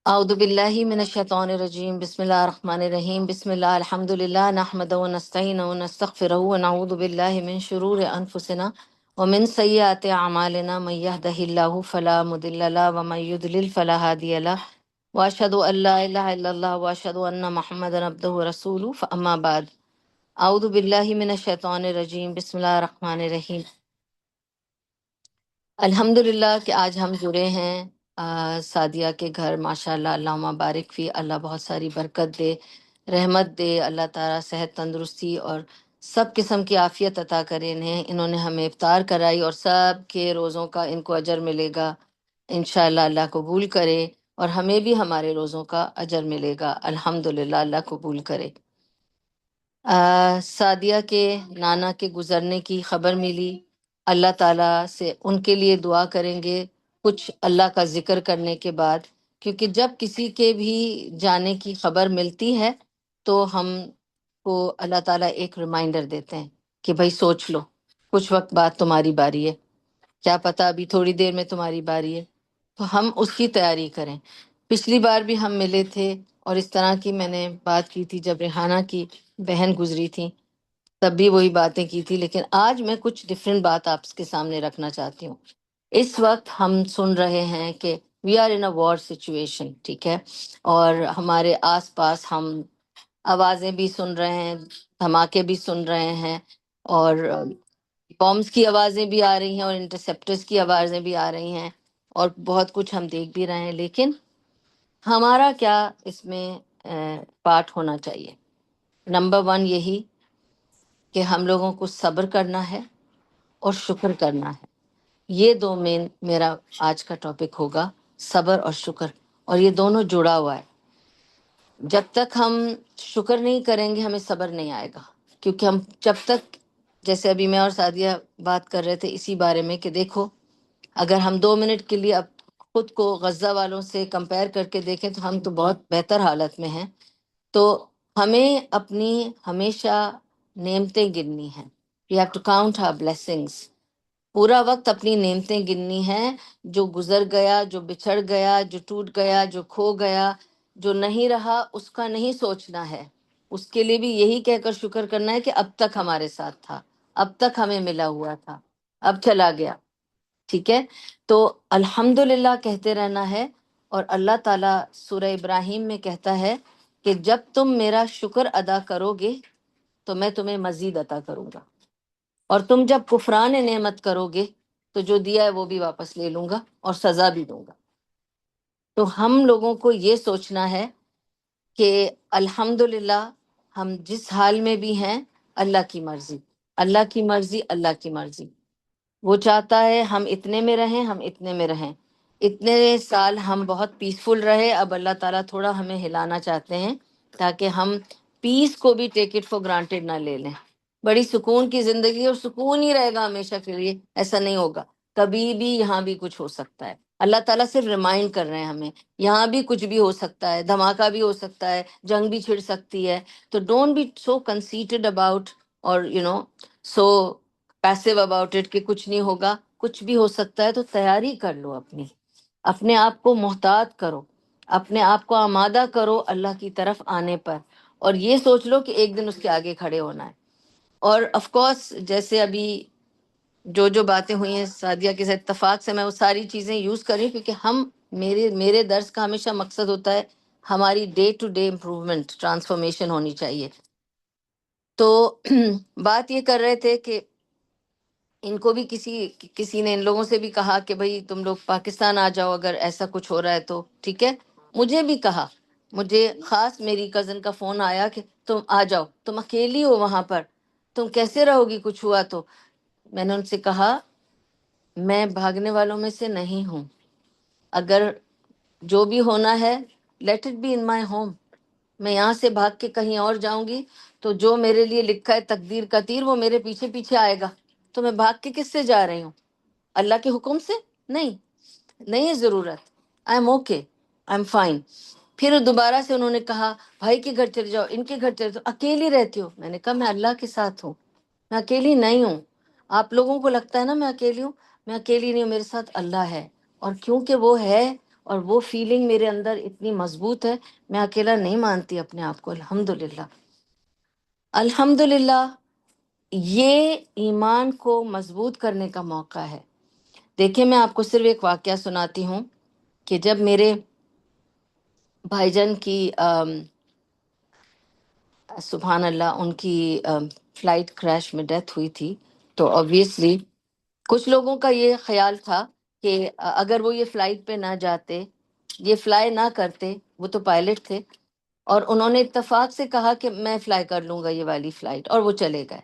اعوذ باللہ من الشیطان الرجیم، بسم اللہ الرحمن الرحیم، بسم اللہ الحمد للہ نحمدہ ونستعینہ ونستغفرہ ونعوذ باللہ من شرور انفسنا ومن سیئات اعمالنا، من یہدہ اللہ فلا مضل لہ ومن یضلل فلا ہادی لہ، واشہد ان لا الہ الا اللہ واشہد ان محمدا عبدہ ورسولہ، فاما بعد۔ اعوذ باللہ من الشیطان الرجیم، بسم اللہ الرحمن الرحیم۔ الحمدللہ کہ آج ہم جڑے ہیں سعدیہ کے گھر، ماشاءاللہ، اللہم بارک فی، اللہ بہت ساری برکت دے، رحمت دے، اللہ تعالیٰ صحت تندرستی اور سب قسم کی عافیت عطا کرے انہوں نے ہمیں افطار کرائی اور سب کے روزوں کا ان کو اجر ملے گا انشاءاللہ، اللہ قبول کرے، اور ہمیں بھی ہمارے روزوں کا اجر ملے گا الحمدللہ، اللہ قبول کرے۔ سعدیہ کے نانا کے گزرنے کی خبر ملی، اللہ تعالیٰ سے ان کے لیے دعا کریں گے کچھ اللہ کا ذکر کرنے کے بعد، کیونکہ جب کسی کے بھی جانے کی خبر ملتی ہے تو ہم کو اللہ تعالیٰ ایک ریمائنڈر دیتے ہیں کہ بھائی سوچ لو، کچھ وقت بعد تمہاری باری ہے، کیا پتہ ابھی تھوڑی دیر میں تمہاری باری ہے، تو ہم اس کی تیاری کریں۔ پچھلی بار بھی ہم ملے تھے اور اس طرح کی میں نے بات کی تھی جب ریحانہ کی بہن گزری تھی، تب بھی وہی باتیں کی تھی، لیکن آج میں کچھ ڈفرینٹ بات آپ کے سامنے رکھنا چاہتی ہوں۔ اس وقت ہم سن رہے ہیں کہ we are in a war situation, ٹھیک ہے، اور ہمارے آس پاس ہم آوازیں بھی سن رہے ہیں، دھماکے بھی سن رہے ہیں، اور بامز کی آوازیں بھی آ رہی ہیں اور انٹرسیپٹرز کی آوازیں بھی آ رہی ہیں، اور بہت کچھ ہم دیکھ بھی رہے ہیں، لیکن ہمارا کیا اس میں پارٹ ہونا چاہیے؟ نمبر ون یہی کہ ہم لوگوں کو صبر کرنا ہے اور شکر کرنا ہے۔ یہ دو مین میرا آج کا ٹاپک ہوگا، صبر اور شکر، اور یہ دونوں جڑا ہوا ہے۔ جب تک ہم شکر نہیں کریں گے ہمیں صبر نہیں آئے گا، کیونکہ ہم جب تک، جیسے ابھی میں اور سعدیہ بات کر رہے تھے اسی بارے میں کہ دیکھو، اگر ہم 2 منٹ کے لیے اب خود کو غزہ والوں سے کمپیئر کر کے دیکھیں تو ہم تو بہت بہتر حالت میں ہیں۔ تو ہمیں اپنی ہمیشہ نعمتیں گننی ہیں، we have to count our blessings، پورا وقت اپنی نعمتیں گننی ہیں، جو گزر گیا، جو بچھڑ گیا، جو ٹوٹ گیا، جو کھو گیا، جو نہیں رہا، اس کا نہیں سوچنا ہے، اس کے لیے بھی یہی کہہ کر شکر کرنا ہے کہ اب تک ہمارے ساتھ تھا، اب تک ہمیں ملا ہوا تھا، اب چلا گیا، ٹھیک ہے۔ تو الحمدللہ کہتے رہنا ہے، اور اللہ تعالیٰ سورہ ابراہیم میں کہتا ہے کہ جب تم میرا شکر ادا کرو گے تو میں تمہیں مزید عطا کروں گا، اور تم جب کفران نعمت کرو گے تو جو دیا ہے وہ بھی واپس لے لوں گا اور سزا بھی دوں گا۔ تو ہم لوگوں کو یہ سوچنا ہے کہ الحمدللہ ہم جس حال میں بھی ہیں، اللہ کی مرضی، اللہ کی مرضی، اللہ کی مرضی، وہ چاہتا ہے ہم اتنے میں رہیں، ہم اتنے میں رہیں، اتنے سال ہم بہت پیسفل رہے، اب اللہ تعالیٰ تھوڑا ہمیں ہلانا چاہتے ہیں تاکہ ہم پیس کو بھی ٹیک اٹ فار گرانٹیڈ نہ لے لیں۔ بڑی سکون کی زندگی اور سکون ہی رہے گا ہمیشہ کے لیے، ایسا نہیں ہوگا، کبھی بھی یہاں بھی کچھ ہو سکتا ہے۔ اللہ تعالیٰ صرف ریمائنڈ کر رہے ہیں ہمیں، یہاں بھی کچھ بھی ہو سکتا ہے، دھماکہ بھی ہو سکتا ہے، جنگ بھی چھڑ سکتی ہے، تو ڈونٹ بی سو کنسیٹڈ اباؤٹ، اور سو پیسو اباؤٹ اٹ کہ کچھ نہیں ہوگا، کچھ بھی ہو سکتا ہے، تو تیاری کر لو، اپنے آپ کو محتاط کرو، اپنے آپ کو آمادہ کرو اللہ کی طرف آنے پر، اور یہ سوچ لو کہ ایک دن اس کے آگے کھڑے ہونا ہے۔ اور آف کورس جیسے ابھی جو باتیں ہوئی ہیں سعدیہ کے ساتھ، اتفاق سے میں وہ ساری چیزیں یوز کر رہی ہوں، کیونکہ میرے درس کا ہمیشہ مقصد ہوتا ہے ہماری day to day improvement, transformation ہونی چاہیے۔ تو بات یہ کر رہے تھے کہ ان کو بھی کسی نے ان لوگوں سے بھی کہا کہ بھئی تم لوگ پاکستان آ جاؤ اگر ایسا کچھ ہو رہا ہے تو، ٹھیک ہے۔ مجھے بھی کہا، مجھے خاص میری کزن کا فون آیا کہ تم آ جاؤ، تم اکیلی ہو وہاں پر، تم کیسے رہو گی کچھ ہوا تو۔ میں نے ان سے کہا میں بھاگنے والوں میں سے نہیں ہوں، اگر جو بھی ہونا ہے let it be in my home, میں یہاں سے بھاگ کے کہیں اور جاؤں گی تو جو میرے لیے لکھا ہے تقدیر کا تیر وہ میرے پیچھے پیچھے آئے گا، تو میں بھاگ کے کس سے جا رہی ہوں؟ اللہ کے حکم سے؟ نہیں، نہیں ہے ضرورت، I am okay, I am fine. پھر دوبارہ سے انہوں نے کہا بھائی کے گھر چلے جاؤ، ان کے گھر چلے جاؤ، اکیلی رہتی ہو؟ میں نے کہا میں اللہ کے ساتھ ہوں، میں اکیلی نہیں ہوں۔ آپ لوگوں کو لگتا ہے نا میں اکیلی ہوں، میں اکیلی نہیں ہوں، میرے ساتھ اللہ ہے، اور کیونکہ وہ ہے اور وہ فیلنگ میرے اندر اتنی مضبوط ہے، میں اکیلا نہیں مانتی اپنے آپ کو، الحمدللہ الحمدللہ۔ یہ ایمان کو مضبوط کرنے کا موقع ہے۔ دیکھیں میں آپ کو صرف ایک واقعہ سناتی ہوں کہ جب میرے بھائی جان کی سبحان اللہ ان کی فلائٹ کریش میں ڈیتھ ہوئی تھی، تو obviously کچھ لوگوں کا یہ خیال تھا کہ اگر وہ یہ فلائٹ پہ نہ جاتے، یہ فلائی نہ کرتے، وہ تو پائلٹ تھے، اور انہوں نے اتفاق سے کہا کہ میں فلائی کر لوں گا یہ والی فلائٹ، اور وہ چلے گئے۔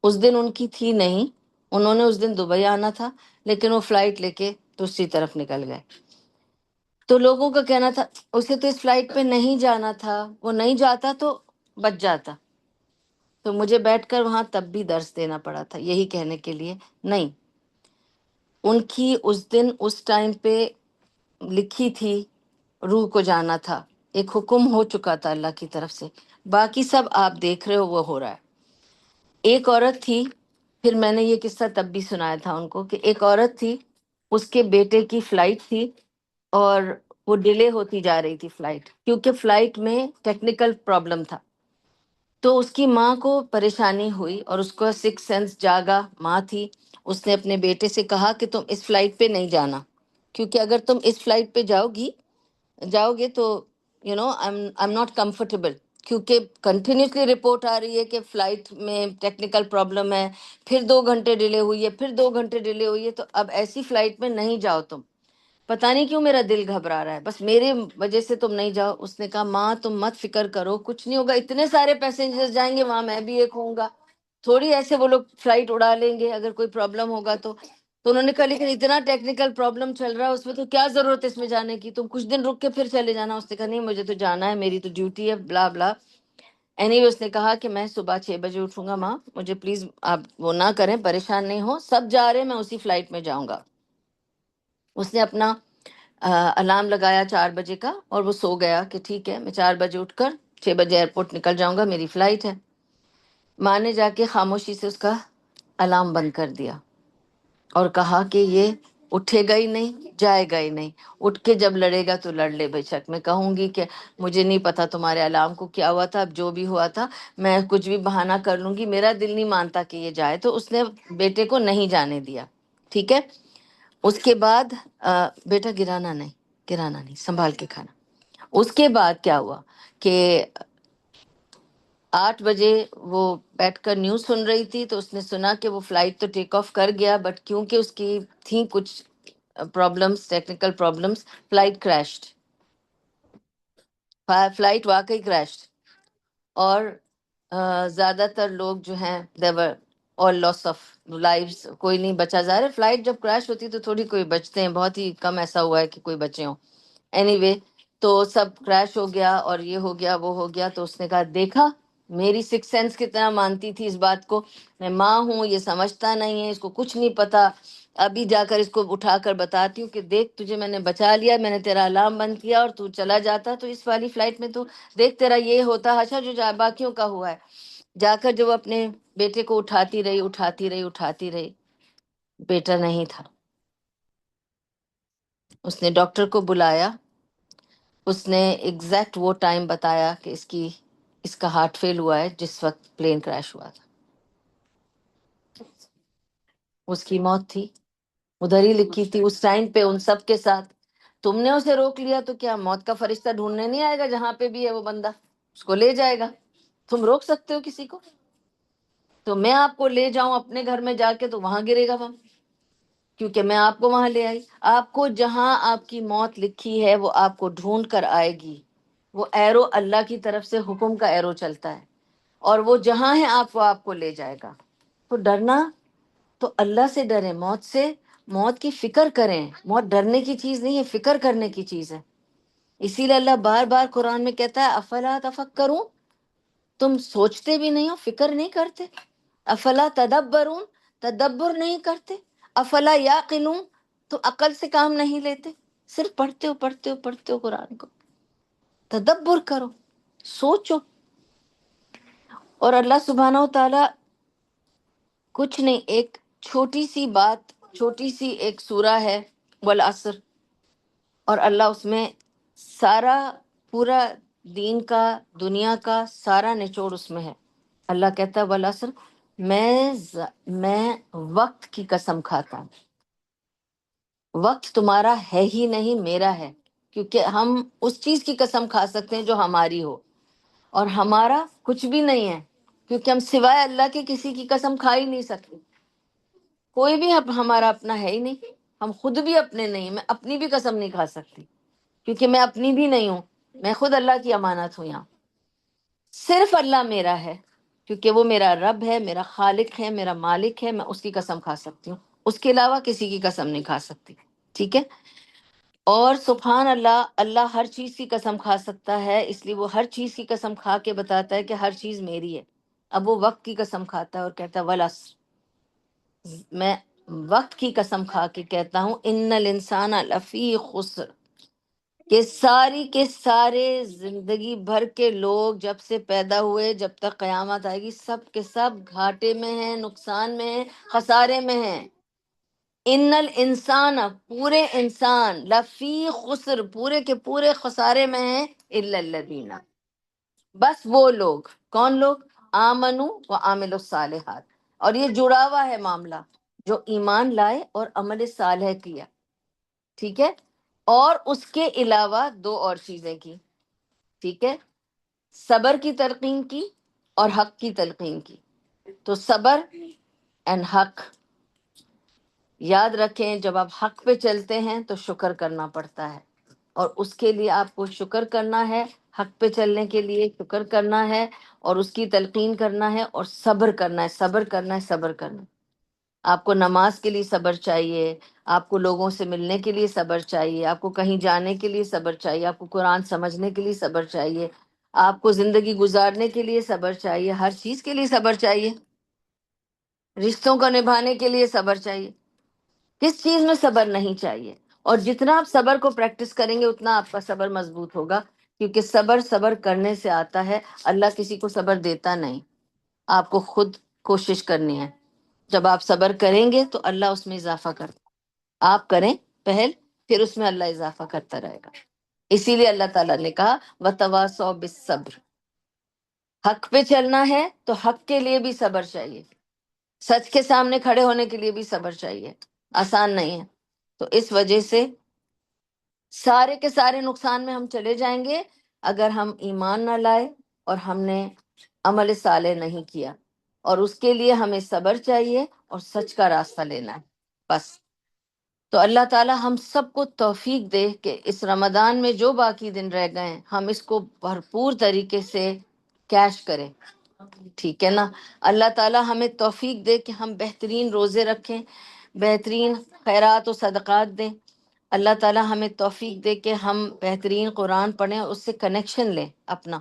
اس دن ان کی تھی نہیں، انہوں نے اس دن دبئی آنا تھا، لیکن وہ فلائٹ لے کے دوسری طرف نکل گئے۔ تو لوگوں کا کہنا تھا اسے تو اس فلائٹ پہ نہیں جانا تھا، وہ نہیں جاتا تو بچ جاتا۔ تو مجھے بیٹھ کر وہاں تب بھی درس دینا پڑا تھا، یہی کہنے کے لیے نہیں، ان کی اس دن اس ٹائم پہ لکھی تھی، روح کو جانا تھا، ایک حکم ہو چکا تھا اللہ کی طرف سے، باقی سب آپ دیکھ رہے ہو وہ ہو رہا ہے۔ ایک عورت تھی، پھر میں نے یہ قصہ تب بھی سنایا تھا ان کو، کہ ایک عورت تھی، اس کے بیٹے کی فلائٹ تھی اور وہ ڈیلے ہوتی جا رہی تھی فلائٹ، کیونکہ فلائٹ میں ٹیکنیکل پرابلم تھا۔ تو اس کی ماں کو پریشانی ہوئی اور اس کو سکس سینس جاگا، ماں تھی، اس نے اپنے بیٹے سے کہا کہ تم اس فلائٹ پہ نہیں جانا، کیونکہ اگر تم اس فلائٹ پہ جاؤ گے تو آئی ایم ناٹ کمفرٹیبل، کیونکہ کنٹینیوسلی رپورٹ آ رہی ہے کہ فلائٹ میں ٹیکنیکل پرابلم ہے، پھر 2 گھنٹے ڈیلے ہوئی ہے، پھر 2 گھنٹے ڈیلے ہوئی ہے، تو اب ایسی فلائٹ میں نہیں جاؤ تم۔ پتہ نہیں کیوں میرا دل گھبرا رہا ہے، بس میرے وجہ سے تم نہیں جاؤ۔ اس نے کہا ماں تم مت فکر کرو، کچھ نہیں ہوگا، اتنے سارے پیسنجرز جائیں گے وہاں، میں بھی ایک ہوں گا، تھوڑی ایسے وہ لوگ فلائٹ اڑا لیں گے اگر کوئی پرابلم ہوگا تو انہوں نے کہا لیکن اتنا ٹیکنیکل پرابلم چل رہا ہے اس میں، تو کیا ضرورت ہے اس میں جانے کی، تم کچھ دن رک کے پھر چلے جانا۔ اس نے کہا نہیں مجھے تو جانا ہے، میری تو ڈیوٹی ہے، بلا بلا۔ اس نے کہا کہ میں صبح 6 بجے اٹھوں گا، ماں مجھے پلیز آپ وہ نہ کریں، پریشان نہیں ہو، سب جا رہے ہیں، میں اسی فلائٹ میں جاؤں گا۔ اس نے اپنا الارم لگایا 4 بجے کا، اور وہ سو گیا کہ ٹھیک ہے میں 4 بجے اٹھ کر 6 بجے ایئرپورٹ نکل جاؤں گا، میری فلائٹ ہے۔ ماں نے جا کے خاموشی سے اس کا الارم بند کر دیا اور کہا کہ یہ اٹھے گا ہی نہیں، جائے گا ہی نہیں، اٹھ کے جب لڑے گا تو لڑ لے، بے شک میں کہوں گی کہ مجھے نہیں پتا تمہارے الارم کو کیا ہوا تھا، اب جو بھی ہوا تھا میں کچھ بھی بہانہ کر لوں گی، میرا دل نہیں مانتا کہ یہ جائے۔ تو اس نے بیٹے کو نہیں جانے دیا، ٹھیک ہے۔ اس کے بعد بیٹا گرانا نہیں، سنبھال کے کھانا۔ اس کے بعد کیا ہوا کہ 8 بجے وہ بیٹھ کر نیوز سن رہی تھی، تو اس نے سنا کہ وہ فلائٹ تو ٹیک آف کر گیا، بٹ کیونکہ اس کی تھیں کچھ problems, technical problems, flight crashed, flight واقعی کریشڈ، اور زیادہ تر لوگ جو ہیں دیور اور لاس آف لائفز، کوئی نہیں بچا۔ ظاہر ہے فلائٹ جب کریش ہوتی ہے تو تھوڑی کوئی بچتے ہیں، بہت ہی کم ایسا ہوا ہے کہ کوئی بچے ہوں۔ اینی وے تو سب کریش ہو گیا اور یہ ہو گیا وہ ہو گیا۔ تو اس نے کہا دیکھا میری سکس سینس کتنا مانتی تھی اس بات کو، میں ماں ہوں، یہ سمجھتا نہیں ہے، اس کو کچھ نہیں پتا، ابھی جا کر اس کو اٹھا کر بتاتی ہوں کہ دیکھ تجھے میں نے بچا لیا، میں نے تیرا الارم بند کیا اور تو چلا جاتا تو اس والی فلائٹ میں، تو دیکھ تیرا یہ ہوتا، اچھا جو باقیوں کا ہوا ہے۔ جا کر جو اپنے بیٹے کو اٹھاتی رہی، بیٹا نہیں تھا۔ اس نے ڈاکٹر کو بلایا، اس نے ایگزیکٹ وہ ٹائم بتایا کہ اس کا ہارٹ فیل ہوا ہے جس وقت پلین کریش ہوا تھا، اس کی موت تھی، ادھر ہی لکھی تھی اس ٹائم پہ ان سب کے ساتھ۔ تم نے اسے روک لیا تو کیا موت کا فرشتہ ڈھونڈنے نہیں آئے گا؟ جہاں پہ بھی ہے وہ بندہ اس کو لے جائے گا۔ تم روک سکتے ہو کسی کو؟ تو میں آپ کو لے جاؤں اپنے گھر میں جا کے تو وہاں گرے گا بم، کیونکہ میں آپ کو وہاں لے آئی۔ آپ کو جہاں آپ کی موت لکھی ہے وہ آپ کو ڈھونڈ کر آئے گی، وہ ایرو اللہ کی طرف سے حکم کا ایرو چلتا ہے، اور وہ جہاں ہے آپ وہ آپ کو لے جائے گا۔ تو ڈرنا تو اللہ سے ڈریں، موت سے، موت کی فکر کریں، موت ڈرنے کی چیز نہیں ہے، فکر کرنے کی چیز ہے۔ اسی لیے اللہ بار بار قرآن میں کہتا ہے افلا تفکرون، تم سوچتے بھی نہیں ہو، فکر نہیں کرتے، افلا تدبرون، تدبر نہیں کرتے، افلا یاقلون، تو عقل سے کام نہیں لیتے، صرف پڑھتے ہو قرآن کو، تدبر کرو، سوچو۔ اور اللہ سبحانہ و تعالی کچھ نہیں، ایک چھوٹی سی بات، چھوٹی سی ایک سورہ ہے والعصر، اور اللہ اس میں سارا پورا دین کا دنیا کا سارا نچوڑ اس میں ہے۔ اللہ کہتا ہے والعصر، میں وقت کی قسم کھاتا ہوں، وقت تمہارا ہے ہی نہیں، میرا ہے، کیونکہ ہم اس چیز کی قسم کھا سکتے ہیں جو ہماری ہو، اور ہمارا کچھ بھی نہیں ہے، کیونکہ ہم سوائے اللہ کے کسی کی قسم کھا ہی نہیں سکتے۔ کوئی بھی ہمارا اپنا ہے ہی نہیں، ہم خود بھی اپنے نہیں، میں اپنی بھی قسم نہیں کھا سکتی، کیونکہ میں اپنی بھی نہیں ہوں، میں خود اللہ کی امانت ہوں یہاں۔ صرف اللہ میرا ہے، کیونکہ وہ میرا رب ہے، میرا خالق ہے، میرا مالک ہے، میں اس کی قسم کھا سکتی ہوں، اس کے علاوہ کسی کی قسم نہیں کھا سکتی، ٹھیک ہے۔ اور سبحان اللہ، اللہ ہر چیز کی قسم کھا سکتا ہے، اس لیے وہ ہر چیز کی قسم کھا کے بتاتا ہے کہ ہر چیز میری ہے۔ اب وہ وقت کی قسم کھاتا ہے اور کہتا ہے والعصر، میں وقت کی قسم کھا کے کہتا ہوں ان الانسان لفی خسر، کہ ساری کے سارے زندگی بھر کے لوگ جب سے پیدا ہوئے جب تک قیامت آئے گی، سب کے سب گھاٹے میں ہیں، نقصان میں ہیں، خسارے میں ہیں۔ ان الانسان، پورے انسان، لفی خسر، پورے کے پورے خسارے میں ہیں، الا الذین، بس وہ لوگ، کون لوگ؟ آمنو و عاملوا الصالحات، اور یہ جڑا ہوا ہے معاملہ، جو ایمان لائے اور عمل صالح کیا، ٹھیک ہے، اور اس کے علاوہ دو اور چیزیں کی، ٹھیک ہے، صبر کی تلقین کی اور حق کی تلقین کی۔ تو صبر اینڈ حق، یاد رکھیں جب آپ حق پہ چلتے ہیں تو شکر کرنا پڑتا ہے، اور اس کے لیے آپ کو شکر کرنا ہے، حق پہ چلنے کے لیے شکر کرنا ہے، اور اس کی تلقین کرنا ہے، اور صبر کرنا ہے، صبر کرنا ہے، صبر کرنا ہے۔ آپ کو نماز کے لیے صبر چاہیے، آپ کو لوگوں سے ملنے کے لیے صبر چاہیے، آپ کو کہیں جانے کے لیے صبر چاہیے، آپ کو قرآن سمجھنے کے لیے صبر چاہیے، آپ کو زندگی گزارنے کے لیے صبر چاہیے، ہر چیز کے لیے صبر چاہیے، رشتوں کو نبھانے کے لیے صبر چاہیے۔ کس چیز میں صبر نہیں چاہیے؟ اور جتنا آپ صبر کو پریکٹس کریں گے اتنا آپ کا صبر مضبوط ہوگا، کیونکہ صبر کرنے سے آتا ہے، اللہ کسی کو صبر دیتا نہیں، آپ کو خود کوشش کرنی ہے۔ جب آپ صبر کریں گے تو اللہ اس میں اضافہ کرتا، آپ کریں پہل، پھر اس میں اللہ اضافہ کرتا رہے گا۔ اسی لیے اللہ تعالیٰ نے کہا وَتَوَاصَوْا بِالصَّبْرِ، حق پہ چلنا ہے تو حق کے لیے بھی صبر چاہیے، سچ کے سامنے کھڑے ہونے کے لیے بھی صبر چاہیے، آسان نہیں ہے۔ تو اس وجہ سے سارے کے سارے نقصان میں ہم چلے جائیں گے اگر ہم ایمان نہ لائے اور ہم نے عمل صالح نہیں کیا، اور اس کے لیے ہمیں صبر چاہیے اور سچ کا راستہ لینا ہے، بس۔ تو اللہ تعالی ہم سب کو توفیق دے کہ اس رمضان میں جو باقی دن رہ گئے ہیں ہم اس کو بھرپور طریقے سے کیش کریں، ٹھیک ہے نا۔ اللہ تعالی ہمیں توفیق دے کہ ہم بہترین روزے رکھیں، بہترین خیرات و صدقات دیں۔ اللہ تعالی ہمیں توفیق دے کہ ہم بہترین قرآن پڑھیں، اس سے کنیکشن لیں، اپنا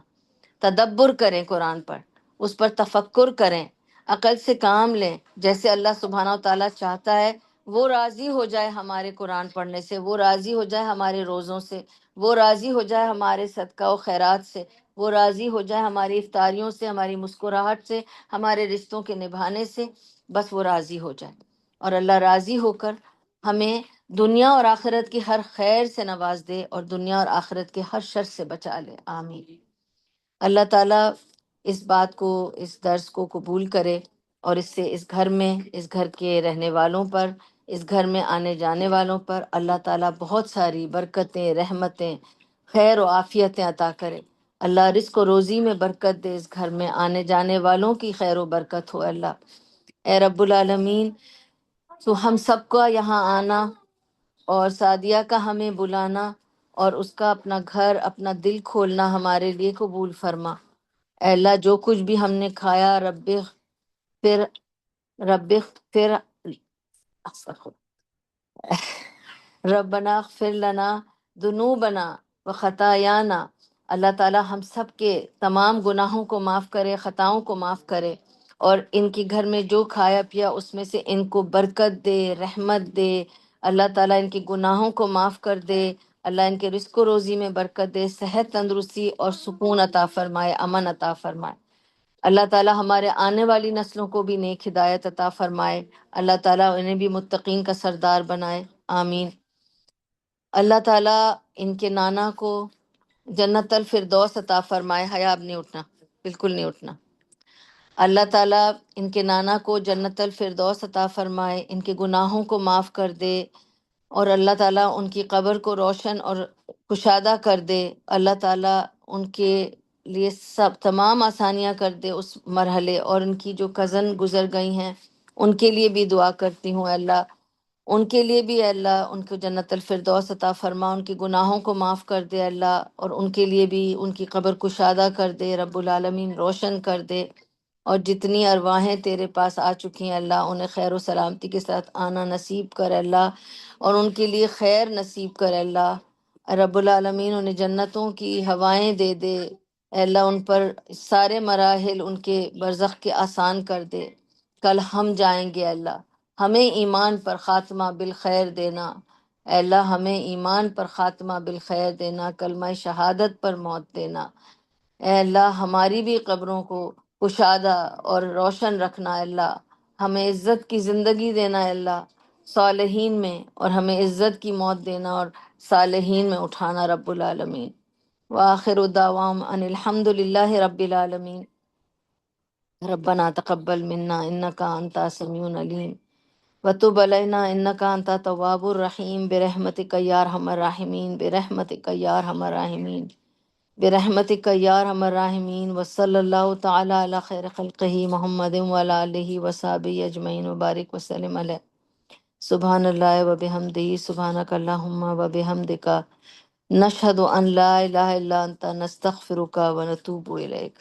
تدبر کریں قرآن پر، اس پر تفکر کریں، عقل سے کام لیں، جیسے اللہ سبحانہ و تعالیٰ چاہتا ہے۔ وہ راضی ہو جائے ہمارے قرآن پڑھنے سے، وہ راضی ہو جائے ہمارے روزوں سے، وہ راضی ہو جائے ہمارے صدقہ و خیرات سے، وہ راضی ہو جائے ہماری افطاریوں سے، ہماری مسکراہٹ سے، ہمارے رشتوں کے نبھانے سے، بس وہ راضی ہو جائے، اور اللہ راضی ہو کر ہمیں دنیا اور آخرت کی ہر خیر سے نواز دے، اور دنیا اور آخرت کے ہر شر سے بچا لے، آمین۔ اللہ تعالیٰ اس بات کو، اس درس کو قبول کرے، اور اس سے اس گھر میں، اس گھر کے رہنے والوں پر، اس گھر میں آنے جانے والوں پر اللہ تعالیٰ بہت ساری برکتیں، رحمتیں، خیر و عافیتیں عطا کرے۔ اللہ رزق و روزی میں برکت دے، اس گھر میں آنے جانے والوں کی خیر و برکت ہو اللہ۔ اے رب العالمین، تو ہم سب کا یہاں آنا اور سعدیہ کا ہمیں بلانا اور اس کا اپنا گھر، اپنا دل کھولنا ہمارے لیے قبول فرما۔ اے اللہ جو کچھ بھی ہم نے کھایا، پھر رب پھر ربنا اغفر لنا ذنوبنا وخطایانا، اللہ تعالی ہم سب کے تمام گناہوں کو معاف کرے، خطاؤں کو معاف کرے، اور ان کے گھر میں جو کھایا پیا اس میں سے ان کو برکت دے، رحمت دے، اللہ تعالیٰ ان کے گناہوں کو معاف کر دے، اللہ ان کے رزق و روزی میں برکت دے، صحت، تندرستی اور سکون عطا فرمائے، امن عطا فرمائے۔ اللہ تعالیٰ ہمارے آنے والی نسلوں کو بھی نیک ہدایت عطا فرمائے، اللہ تعالیٰ انہیں بھی متقین کا سردار بنائے، آمین۔ اللہ تعالیٰ ان کے نانا کو جنت الفردوس عطا فرمائے. حیا اب نہیں اٹھنا، بالکل نہیں اٹھنا. اللہ تعالیٰ ان کے نانا کو جنت الفردوس عطا فرمائے، ان کے گناہوں کو معاف کر دے، اور اللہ تعالیٰ ان کی قبر کو روشن اور کشادہ کر دے. اللہ تعالیٰ ان کے لیے سب تمام آسانیاں کر دے اس مرحلے. اور ان کی جو کزن گزر گئی ہیں ان کے لیے بھی دعا کرتی ہوں، اللہ ان کے لیے بھی اللہ ان کو جنت الفردوس عطا فرما، ان کے گناہوں کو معاف کر دے اللہ، اور ان کے لیے بھی ان کی قبر کشادہ کر دے رب العالمین، روشن کر دے. اور جتنی ارواحیں تیرے پاس آ چکی ہیں اللہ، انہیں خیر و سلامتی کے ساتھ آنا نصیب کر اللہ، اور ان کے لیے خیر نصیب کر اللہ. رب العالمین انہیں جنتوں کی ہوائیں دے دے اے اللہ، ان پر سارے مراحل ان کے برزخ کے آسان کر دے. کل ہم جائیں گے اللہ، ہمیں ایمان پر خاتمہ بالخیر دینا. اے اللہ ہمیں ایمان پر خاتمہ بالخیر دینا، کلمہ شہادت پر موت دینا. اے اللہ ہماری بھی قبروں کو کشادہ اور روشن رکھنا اے اللہ. ہمیں عزت کی زندگی دینا اے اللہ صالحین میں، اور ہمیں عزت کی موت دینا اور صالحین میں اٹھانا رب العالمین. وآخر دعوام ان الحمد للہ رب العالمین. ربنا تقبل منا انک انت سمیع علیم وتب علینا انک انت تواب الرحیم برحمتک یا ارحم الراحمین برحمتک یا ارحم الراحمین برحمتک یا ارحم الراحمین. وصلی اللہ تعالی علی خیر خلقہ محمد وعلی آلہ وصحبہ اجمعین وبارک وسلم علیہ. سبحان اللہ و بحمدہ، سبحانک اللہم و بحمدک، نشہد ان لا الہ الا انت، نستغفرک و نتوب الیک.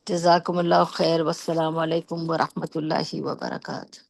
جزاکم اللہ خیر، والسلام علیکم ورحمۃ اللہ وبرکاتہ.